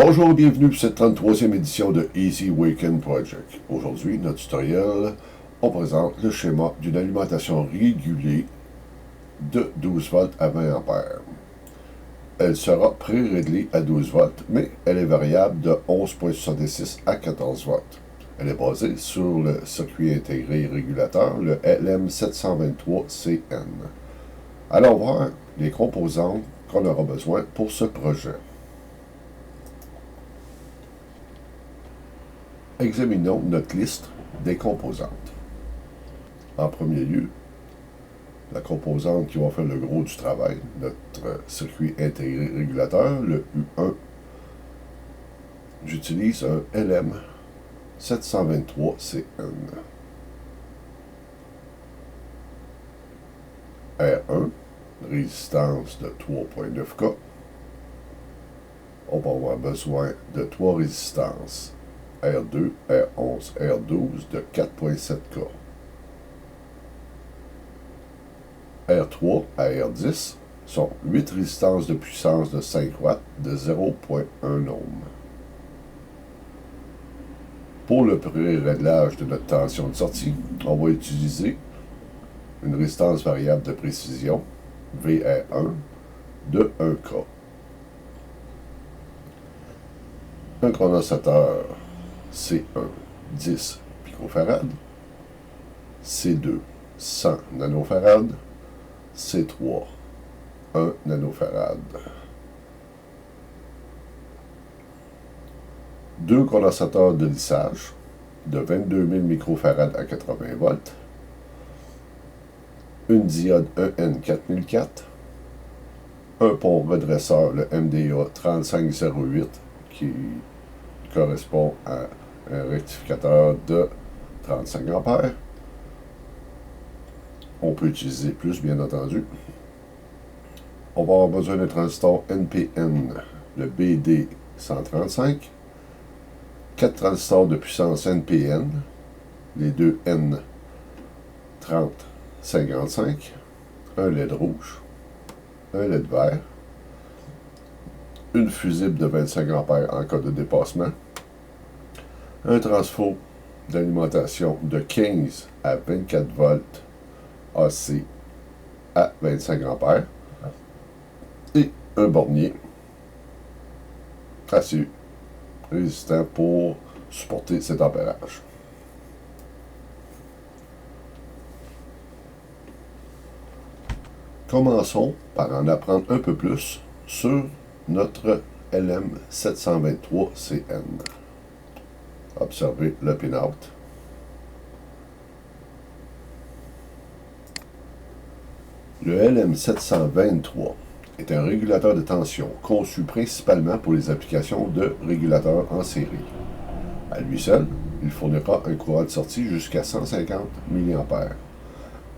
Bonjour et bienvenue pour cette 33e édition de Easy Weekend Project. Aujourd'hui, notre tutoriel, on présente le schéma d'une alimentation régulée de 12 volts à 20 ampères. Elle sera pré-réglée à 12 volts, mais elle est variable de 11,66 à 14 volts. Elle est basée sur le circuit intégré régulateur, le LM723CN. Allons voir les composantes qu'on aura besoin pour ce projet. Examinons notre liste des composantes. En premier lieu, la composante qui va faire le gros du travail, notre circuit intégré régulateur, le U1. J'utilise un LM723CN. R1, résistance de 3,9K. On va avoir besoin de 3 résistances. R2, R11, R12 de 4,7K. R3 à R10 sont 8 résistances de puissance de 5 watts de 0,1 ohm. Pour le pré-réglage de notre tension de sortie, on va utiliser une résistance variable de précision, VR1, de 1K. Un condensateur C1, 10 picofarad, C2, 100 nanofarad, C3, 1 nanofarad. Deux condensateurs de lissage de 22 000 microfarad à 80 volts, une diode EN4004, un pont redresseur, le MDA 3508, qui correspond à un rectificateur de 35 ampères. On peut utiliser plus, bien entendu. On va avoir besoin d'un transistor NPN, le BD135, 4 transistors de puissance NPN, les deux N3055, un LED rouge, un LED vert, une fusible de 25 ampères en cas de dépassement, un transfo d'alimentation de 15 à 24 volts AC à 25 ampères et un bornier assez résistant pour supporter cet ampérage. Commençons par en apprendre un peu plus sur notre LM723CN. Observez le pin-out. Le LM723 est un régulateur de tension conçu principalement pour les applications de régulateurs en série. À lui seul, il fournira un courant de sortie jusqu'à 150 mA.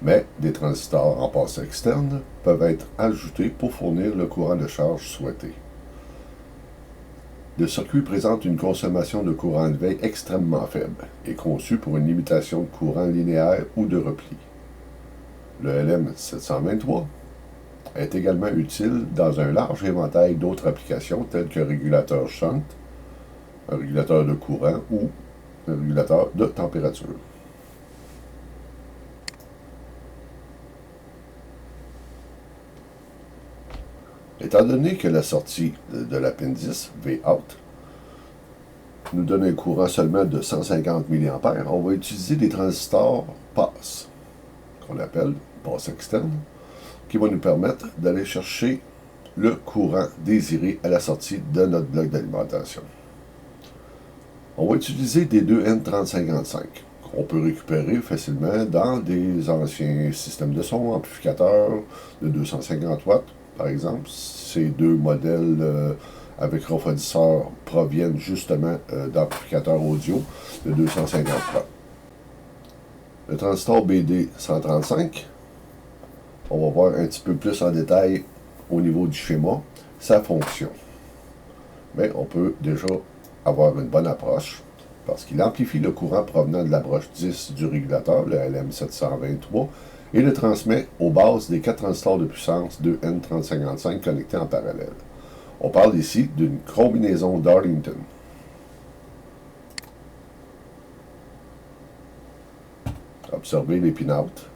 Mais des transistors en passe externe peuvent être ajoutés pour fournir le courant de charge souhaité. Le circuit présente une consommation de courant de veille extrêmement faible et conçu pour une limitation de courant linéaire ou de repli. Le LM723 est également utile dans un large éventail d'autres applications telles qu'un régulateur shunt, un régulateur de courant ou un régulateur de température. Étant donné que la sortie de la pin 10, V-out, nous donne un courant seulement de 150 mA, on va utiliser des transistors passe, qu'on appelle passe externe, qui vont nous permettre d'aller chercher le courant désiré à la sortie de notre bloc d'alimentation. On va utiliser des deux N3055, qu'on peut récupérer facilement dans des anciens systèmes de son, amplificateurs de 250 watts, par exemple. Ces deux modèles avec refroidisseur proviennent justement d'amplificateurs audio de 250 watts. Le transistor BD135, on va voir un petit peu plus en détail au niveau du schéma sa fonction. Mais on peut déjà avoir une bonne approche parce qu'il amplifie le courant provenant de la broche 10 du régulateur, le LM723, et le transmet aux bases des 4 transistors de puissance de N3055 connectés en parallèle. On parle ici d'une combinaison Darlington. Observez les pin-out.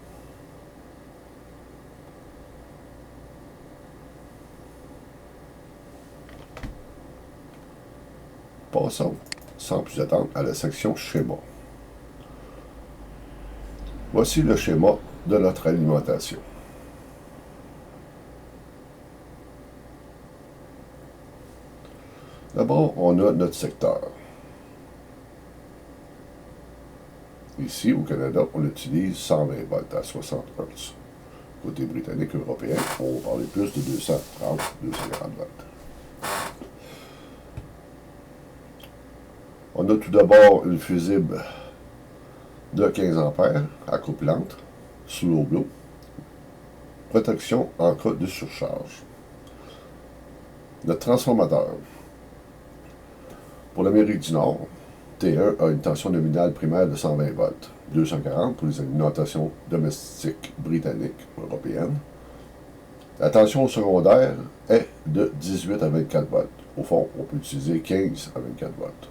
Passons, sans plus attendre, à la section schéma. Voici le schéma de notre alimentation. D'abord, on a notre secteur. Ici, au Canada, on utilise 120 volts à 60 Hz. Côté britannique, européen, on va parler plus de 230, 240 volts. On a tout d'abord une fusible de 15 ampères à couplante, slow blow, protection en cas de surcharge. Notre transformateur. Pour l'Amérique du Nord, T1 a une tension nominale primaire de 120 volts, 240 pour les alimentations domestiques britanniques, européennes. La tension secondaire est de 18 à 24 volts. Au fond, on peut utiliser 15 à 24 volts.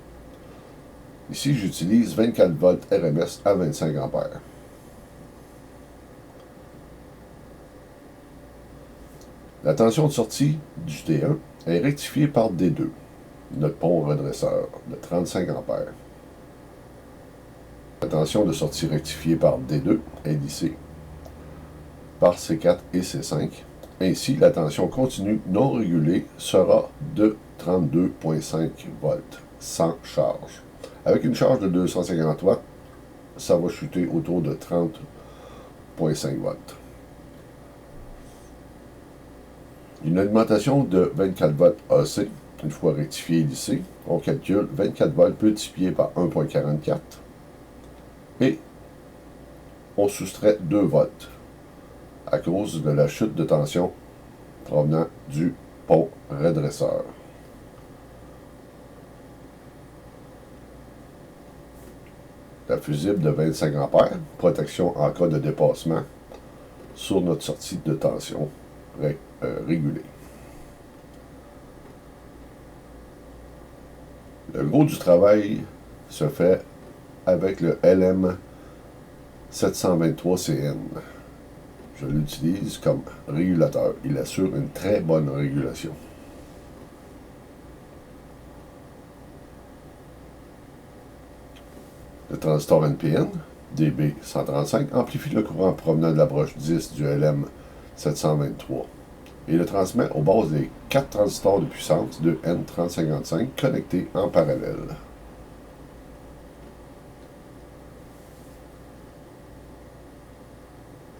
Ici, j'utilise 24 volts RMS à 25 ampères. La tension de sortie du T1 est rectifiée par D2, notre pont redresseur de 35 ampères. La tension de sortie rectifiée par D2 est lissée par C4 et C5. Ainsi, la tension continue non régulée sera de 32,5 volts, sans charge. Avec une charge de 250 watts, ça va chuter autour de 30,5 volts. Une alimentation de 24 volts AC, une fois rectifiée et lissée, on calcule 24 volts multiplié par 1,44 et on soustrait 2 volts à cause de la chute de tension provenant du pont redresseur. La fusible de 25 ampères, protection en cas de dépassement sur notre sortie de tension régulée. Le gros du travail se fait avec le LM723CN. Je l'utilise comme régulateur. Il assure une très bonne régulation. Le transistor NPN, DB135, amplifie le courant provenant de la broche 10 du LM723 et le transmet aux bases des 4 transistors de puissance de N3055 connectés en parallèle.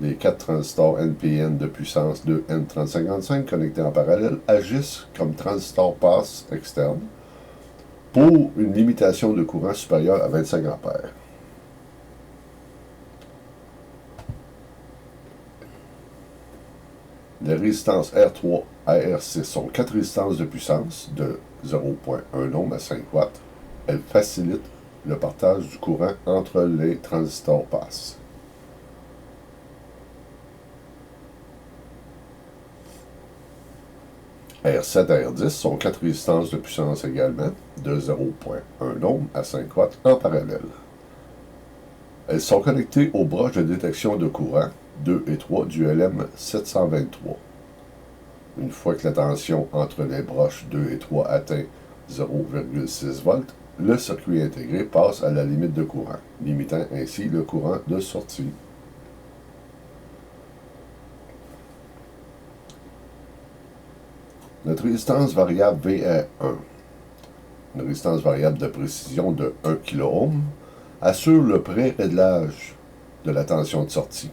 Les 4 transistors NPN de puissance de N3055 connectés en parallèle agissent comme transistors passe externe pour une limitation de courant supérieure à 25 ampères. Les résistances R3 à R6 sont 4 résistances de puissance de 0,1 ohm à 5 watts. Elles facilitent le partage du courant entre les transistors passe. R7 à R10 sont 4 résistances de puissance également, de 0,1 ohm à 5 watts en parallèle. Elles sont connectées aux broches de détection de courant 2 et 3 du LM723. Une fois que la tension entre les broches 2 et 3 atteint 0,6 volts, le circuit intégré passe à la limite de courant, limitant ainsi le courant de sortie. Notre résistance variable VR1, une résistance variable de précision de 1 kΩ, assure le pré-réglage de la tension de sortie.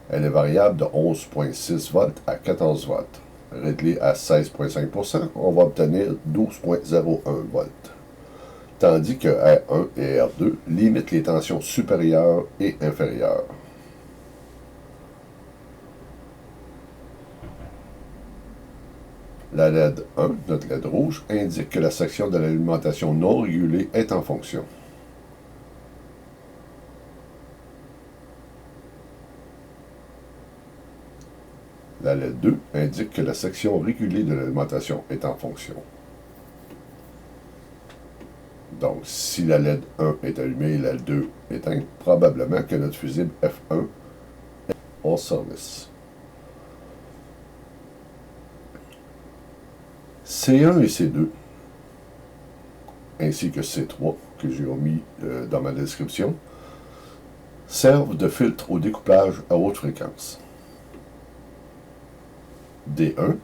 Elle est variable de 11,6 volts à 14 volts. Réglée à 16,5%, on va obtenir 12,01 volts. Tandis que R1 et R2 limitent les tensions supérieures et inférieures. La LED 1, notre LED rouge, indique que la section de l'alimentation non régulée est en fonction. La LED 2 indique que la section régulée de l'alimentation est en fonction. Donc, si la LED 1 est allumée et la LED 2 éteinte, probablement que notre fusible F1 est hors service. C1 et C2, ainsi que C3, que j'ai omis dans ma description, servent de filtre au découplage à haute fréquence. D1,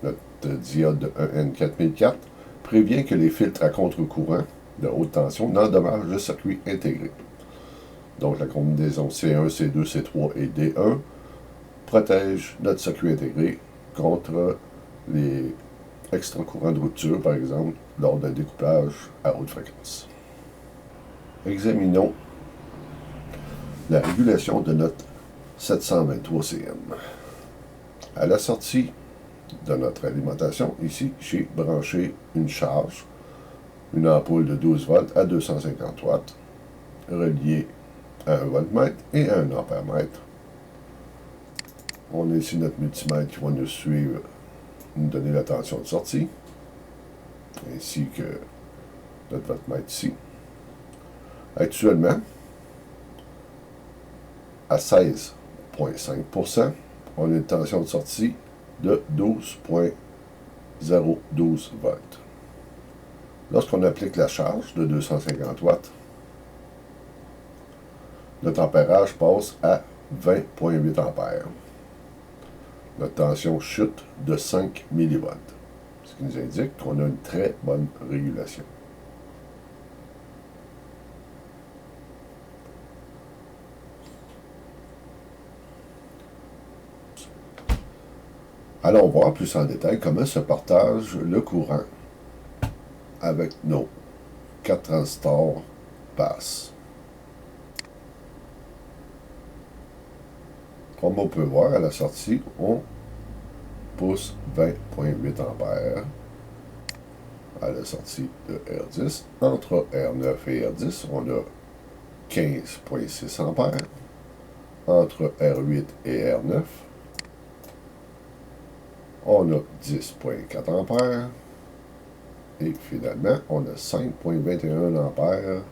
notre diode de 1N4004, prévient que les filtres à contre-courant de haute tension n'endommagent le circuit intégré. Donc la combinaison C1, C2, C3 et D1 protège notre circuit intégré contre les extra-courants de rupture, par exemple, lors d'un découplage à haute fréquence. Examinons la régulation de notre 723 CM. À la sortie de notre alimentation, ici, j'ai branché une charge, une ampoule de 12 volts à 250 watts, reliée à un voltmètre et à un ampèremètre. On a ici notre multimètre qui va nous suivre, nous donner la tension de sortie, ainsi que notre voltmètre ici. Actuellement, à 16,5%, on a une tension de sortie de 12,012 volts. Lorsqu'on applique la charge de 250 watts, notre ampérage passe à 20,8 ampères. Notre tension chute de 5 millivolts, ce qui nous indique qu'on a une très bonne régulation. Allons voir plus en détail comment se partage le courant avec nos 4 transistors passes. Comme on peut voir à la sortie, on pousse 20,8 ampères à la sortie de R10. Entre R9 et R10, on a 15,6 ampères. Entre R8 et R9, on a 10,4 ampères. Et finalement, on a 5,21 ampères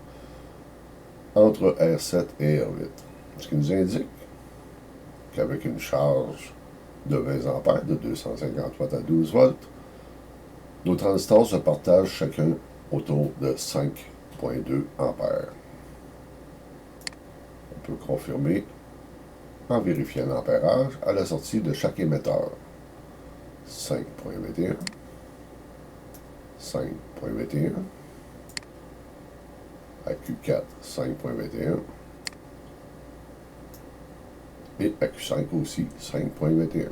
entre R7 et R8. Ce qui nous indique qu'avec une charge de 20 ampères, de 250 watts à 12 volts, nos transistors se partagent chacun autour de 5,2 ampères. On peut confirmer en vérifiant l'ampérage à la sortie de chaque émetteur. 5,21, 5,21, à Q4, 5,21, et à Q5 aussi, 5,21.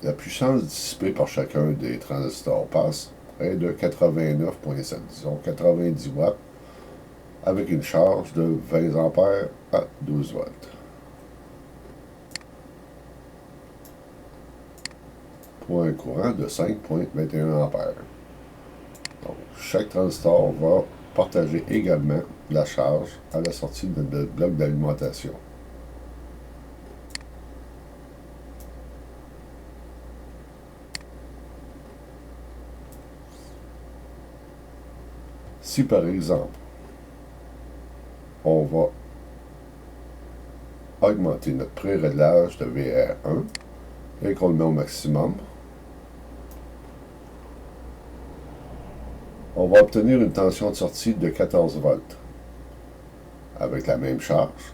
La puissance dissipée par chacun des transistors passe est de 89,7, disons 90 watts, avec une charge de 20 ampères à 12 volts. Pour un courant de 5,21 ampères. Donc, chaque transistor va partager également la charge à la sortie de notre bloc d'alimentation. Si par exemple, on va augmenter notre pré-réglage de VR1 et qu'on le met au maximum, on va obtenir une tension de sortie de 14 volts avec la même charge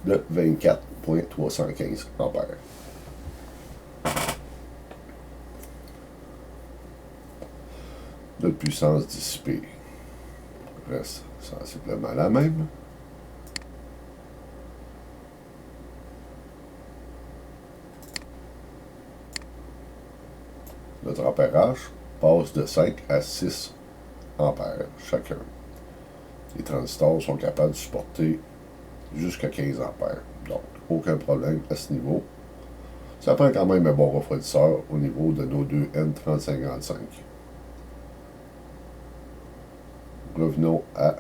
de 24,315 ampères. Notre puissance dissipée reste sensiblement la même. Notre ampérage passe de 5 à 6 ampères chacun. Les transistors sont capables de supporter jusqu'à 15 ampères. Donc, aucun problème à ce niveau. Ça prend quand même un bon refroidisseur au niveau de nos deux N3055. Revenons à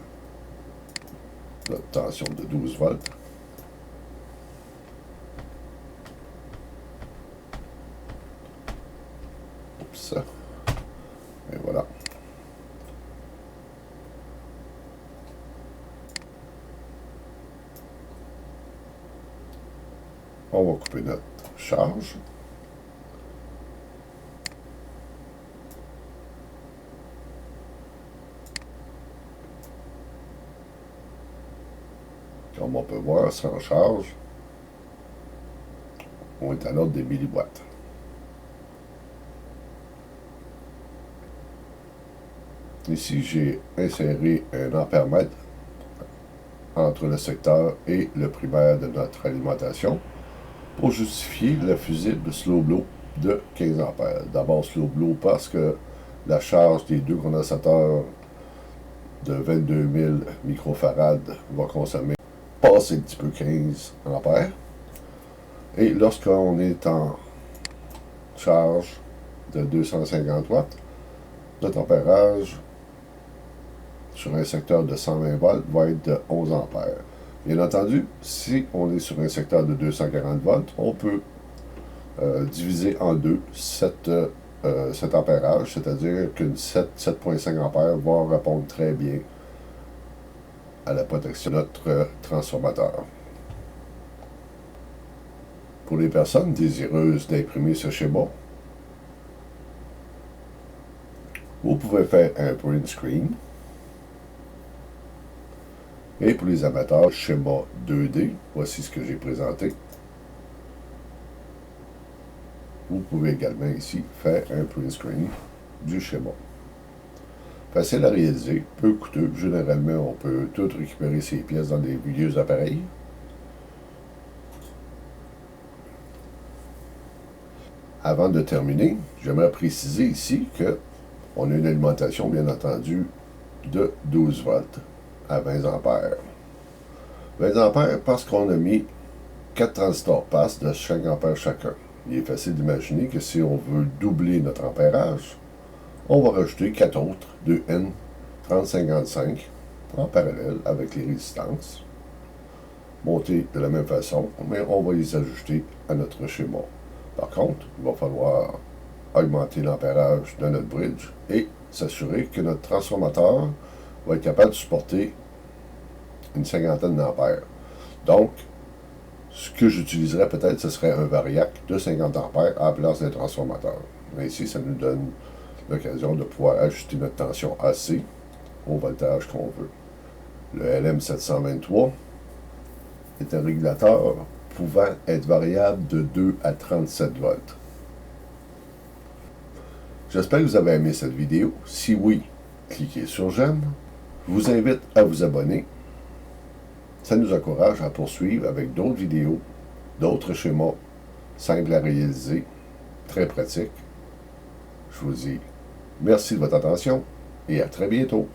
notre tension de 12 volts. Oups. Et voilà. On va couper notre charge. Comme on peut voir, sans charge, on est à l'ordre des milliwatts. Ici, j'ai inséré un ampèremètre entre le secteur et le primaire de notre alimentation pour justifier la fusible slow blow de 15 ampères. D'abord slow blow parce que la charge des deux condensateurs de 22 000 microfarad va consommer passer un petit peu 15 ampères. Et lorsqu'on est en charge de 250 watts, notre ampérage sur un secteur de 120 volts va être de 11 ampères. Bien entendu, si on est sur un secteur de 240 volts, on peut diviser en deux cet ampérage, c'est-à-dire qu'une 7,5 ampères va répondre très bien à la protection de notre transformateur. Pour les personnes désireuses d'imprimer ce schéma, vous pouvez faire un print screen. Et pour les amateurs, schéma 2D, voici ce que j'ai présenté. Vous pouvez également ici faire un print screen du schéma. Facile à réaliser, peu coûteux. Généralement, on peut tout récupérer ces pièces dans des vieux appareils. Avant de terminer, j'aimerais préciser ici qu'on a une alimentation, bien entendu, de 12 volts à 20 ampères. 20 ampères parce qu'on a mis 4 transistors passes de 5 ampères chacun. Il est facile d'imaginer que si on veut doubler notre ampérage, on va rajouter 4 autres de N3055 en parallèle avec les résistances, monter de la même façon, mais on va les ajouter à notre schéma. Par contre, il va falloir augmenter l'ampérage de notre bridge et s'assurer que notre transformateur va être capable de supporter une cinquantaine d'ampères. Donc, ce que j'utiliserais peut-être, ce serait un variac de 50 ampères à la place d'un transformateur. Ainsi, ça nous donne l'occasion de pouvoir ajuster notre tension AC au voltage qu'on veut. Le LM723 est un régulateur pouvant être variable de 2 à 37 volts. J'espère que vous avez aimé cette vidéo. Si oui, cliquez sur j'aime. Je vous invite à vous abonner. Ça nous encourage à poursuivre avec d'autres vidéos, d'autres schémas simples à réaliser, très pratiques. Je vous dis merci de votre attention et à très bientôt.